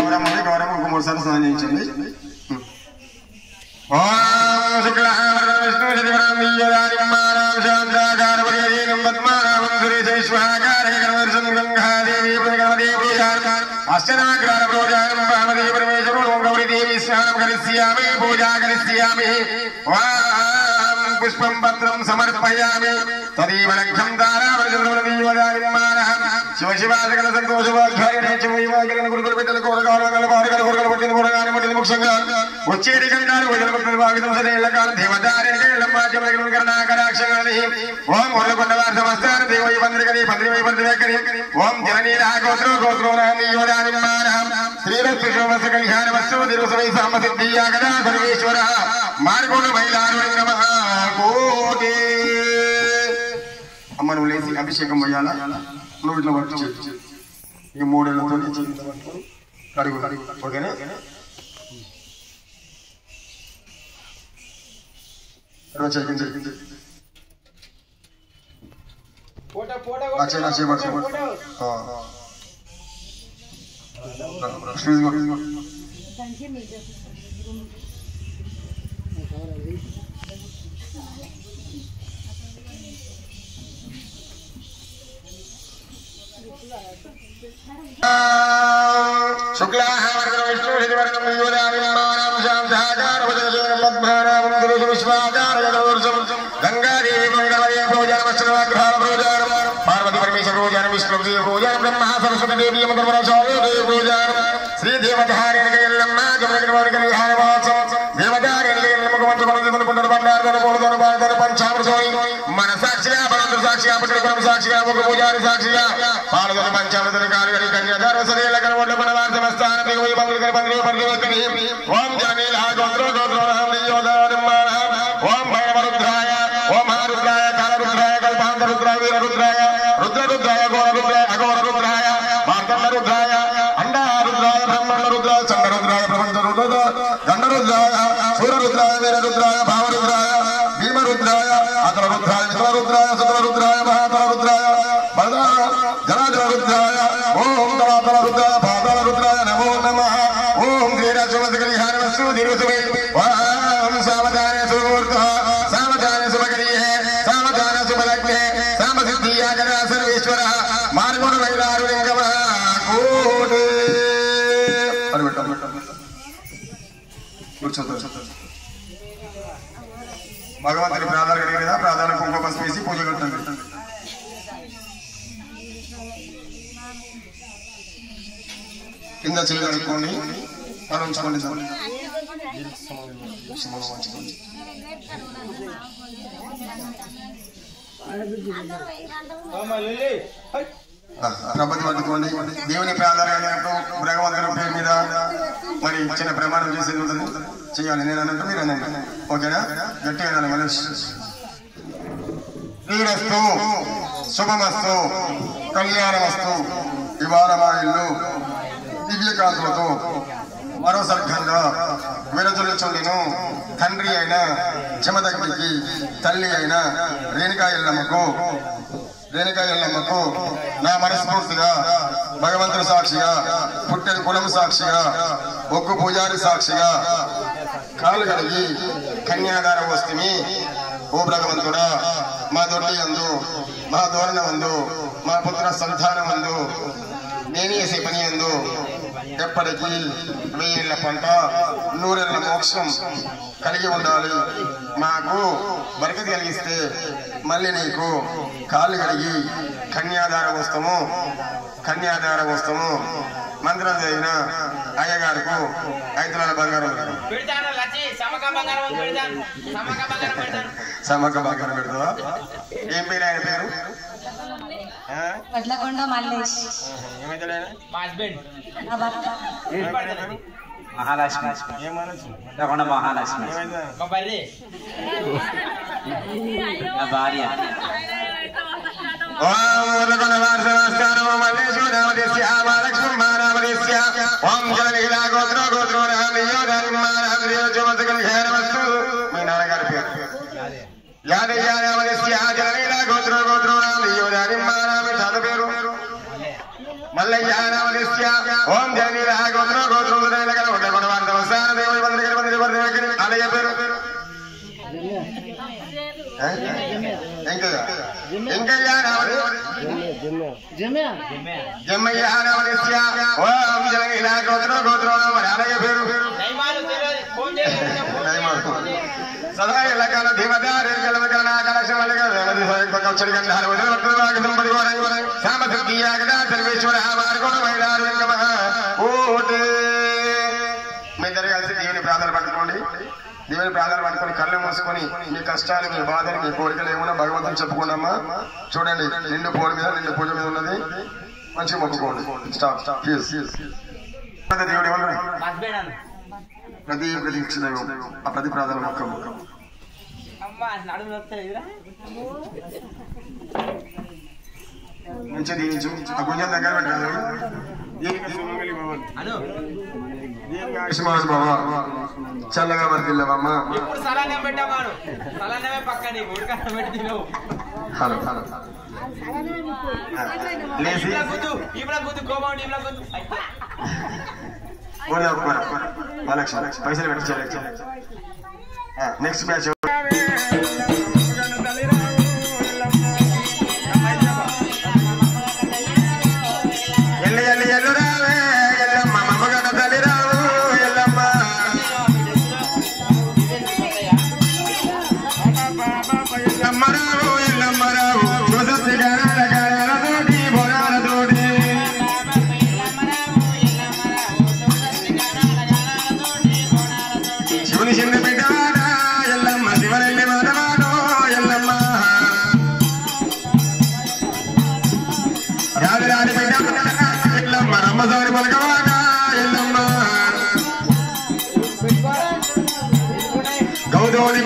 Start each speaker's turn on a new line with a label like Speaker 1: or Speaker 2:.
Speaker 1: గౌరమ్మ గౌరమ్మ 3 సార్లు స్నానం చేయించండి. అష్టనాగ్రహ పూజారం పార్వతీ పరమేశ్వరుడు గౌరీదేవి స్నానం కరిష్యామి పూజా కరిష్యామి పుష్పం పత్రం సమర్పయామి తదేవ లగ్నం తారావళిమానం శివ శివాసకల సంతోషవాగ్యాయన గురుకుల బిడ్డల కూరగాయలు పట్టిన కూరగాయలు పట్టిన ముఖ్యంగా వచ్చేటి గంటాలు వదిన భక్తులు వాగితం సదేళ్ల కాలం దేవతారణాకరాక్షణి ఓం ఒళ్ళకొండ వారి సమస్తాన దేవై పంద్రికని పంద్రివై పంద్రివేకని ఓం జననీరా గోత్రో గోత్రోనామీయోదానిమానం శ్రీరస్తు శోభస కళ్యాణ వస్తు దిరుసవై సామసిద్ధియా గదా సర్వేశ్వర మార్గోడు మైలాను కోటి. అమ్మ నువ్వు లేచి అభిషేకం పోయాలా, నువ్వు ఇట్లా వర్క్ చేయి. ఈ 3 ఏళ్లతో కడుగు ఓకేనా. శుక్లాహావర్గం విష్ణు శివర్గం యోదావిమానం శాంతాకారవచనం పద్మానామం గురు విశ్వాకారగదోర్సం గంగాదేవి మంగళవయ పూజావస్త్రవాగ్రహాల పూజారం పార్వతి పరమేశ్వర పూజారం విష్ణుదేవ పూజారం బ్రహ్మ సరస్వతి దేవి మంగళవరసాదేవి పూజారం శ్రీ దేవతారేణిక ఎల్లమ్మ జమనగిరివారి కళ్యాణవాసం దేవతారేణిక ఎల్లమ్మ మంత్రపరదను పునర్బండారదను పూలదను బాలదను పంచామృతోని మన సాక్షిగా బలందరు సాక్షిగా పుట్టిన సాక్షిగా ఒక పూజారి సాక్షిగా పాలదను పంచామృతను కాలుగడి కన్యాధార సదేళ్ల కనవడ్ల మనవార్థమస్థాన దిగువై బంధుకని బంధువు పరిగెత్తని ఓం జనీల గోత్రో గోత్రోరహం నియోదానమ్మానం ఓం భైరవరుద్రాయ ఓం మహారుద్రాయ కాలరుద్రాయ కల్పాంతరుద్రాయ వీరరుద్రాయ రుద్రరుద్రాయ ఘోరరుద్రాయ అఘోరరుద్రాయ మార్తండరుద్రాయ అండారుద్రాయ బ్రహ్మణరుద్రాయ చండరుద్రాయ ప్రపంచరుద్రాయ గండరుద్రాయ సూరరుద్రాయ వీరరుద్రాయ భావరుద్రాయ భీమరుద్రాయ అతలరుద్రాయ వితలరుద్రాయ సతలరుద్రాయ మహాతలరుద్రాయ జనాజరుద్రాయ ఓం తలాతలరుద్రాయ పాతలరుద్రాయ నమో నమః ఓం శ్రీరాజవస్సు దిరుసువై ఓం సావధాన సుమూర్త సావధాన సుమగరియే సావధాన సుమలగ్నే సామసిద్ధియా గదా సర్వేశ్వర మార్గోణ వైరారు లింగమ కోటి. భగవంతుని ప్రాధాన్యత కలిగిన ప్రాధాన్య కుంకుమ పసుపు వేసి పూజ కట్టండి. కింద చెయ్యి కడుక్కోండి, తల ఉంచుకోండి. ప్రబద్ధి పట్టుకోండి. దేవుని ప్రాధాన్యత భగవంతుని పేరు మీద మరి చిన్న ప్రమాణం చేసేది ఉంటుంది, చేయాలి. నేను అన్నట్టు మీరు అనండి, ఓకేనా? గట్టిగా అనాలి. మనిషి శ్రీరస్తు శుభమస్తు కళ్యాణమస్తు ఇవాళ మా ఇల్లు దివ్యకాంతులతో మరో సర్గంగా విరజులుచుండెను. తండ్రి అయిన జమదగ్నికి తల్లి అయిన రేణుకా ఎల్లమ్మకు నా మనస్ఫూర్తిగా భగవంతుడు సాక్షిగా పుట్టిన కులం సాక్షిగా ఒగ్గు పూజారి సాక్షిగా కాలు కడిగి కన్యాదార వస్తుమి. ఓ భగవంతుడా, మా దొడ్డి అందు మా ధోరణ అందు మా పుత్ర సంతానం అందు నేను చేసే పని అందు ఎప్పటికీ 1000 ఏళ్ల పంట 100 ఏళ్ల మోక్షం కలిగి ఉండాలి. మాకు బరకతి కలిగిస్తే మళ్ళీ నీకు కాళ్ళు కడిగి కన్యాదార వస్తము మంత్రం చదివిన అయ్యగారుకు 5 తులాల బంగారం సమక బంగారం పెడతావా? ఏం పేరు ఆయన పేరు?
Speaker 2: వడ్లకొండ మల్లేష్.
Speaker 3: మహాలక్ష్మి. వడ్లకొండ మహాలక్ష్మి నా భార్య.
Speaker 1: మీ నాన్నగారి పేరు చదువు పేరు మల్లయ్య. ఓం జనీల గోత్రో సదా ఎల్లకాల దేవదారి మీద్దరు కలిసి దేవుని ప్రార్థన పట్టుకోండి. దేవుని ప్రార్థన పట్టుకొని కళ్ళు మూసుకొని మీ కష్టాలు మీ బాధలు మీ కోరికలు ఏమన్నా భగవంతుని చెప్పుకోండమ్మా. చూడండి నిండు పూజ మీద నిండు పూజ మీద ఉన్నది. మంచిగా మొక్కుకోండి. స్టాప్ దేవుడు ప్రతి ప్రతిక్ష దైవం ఆ ప్రతి ప్రార్థన మొక్క మంచిగా దీవించు. ఆ గుంజం దగ్గర పెట్టాలి. చల్లగా బతికిల్లవమ్మా. హలో హలో లేచి పైసలు పెట్టి నెక్స్ట్ మ్యాచ్ గౌదోని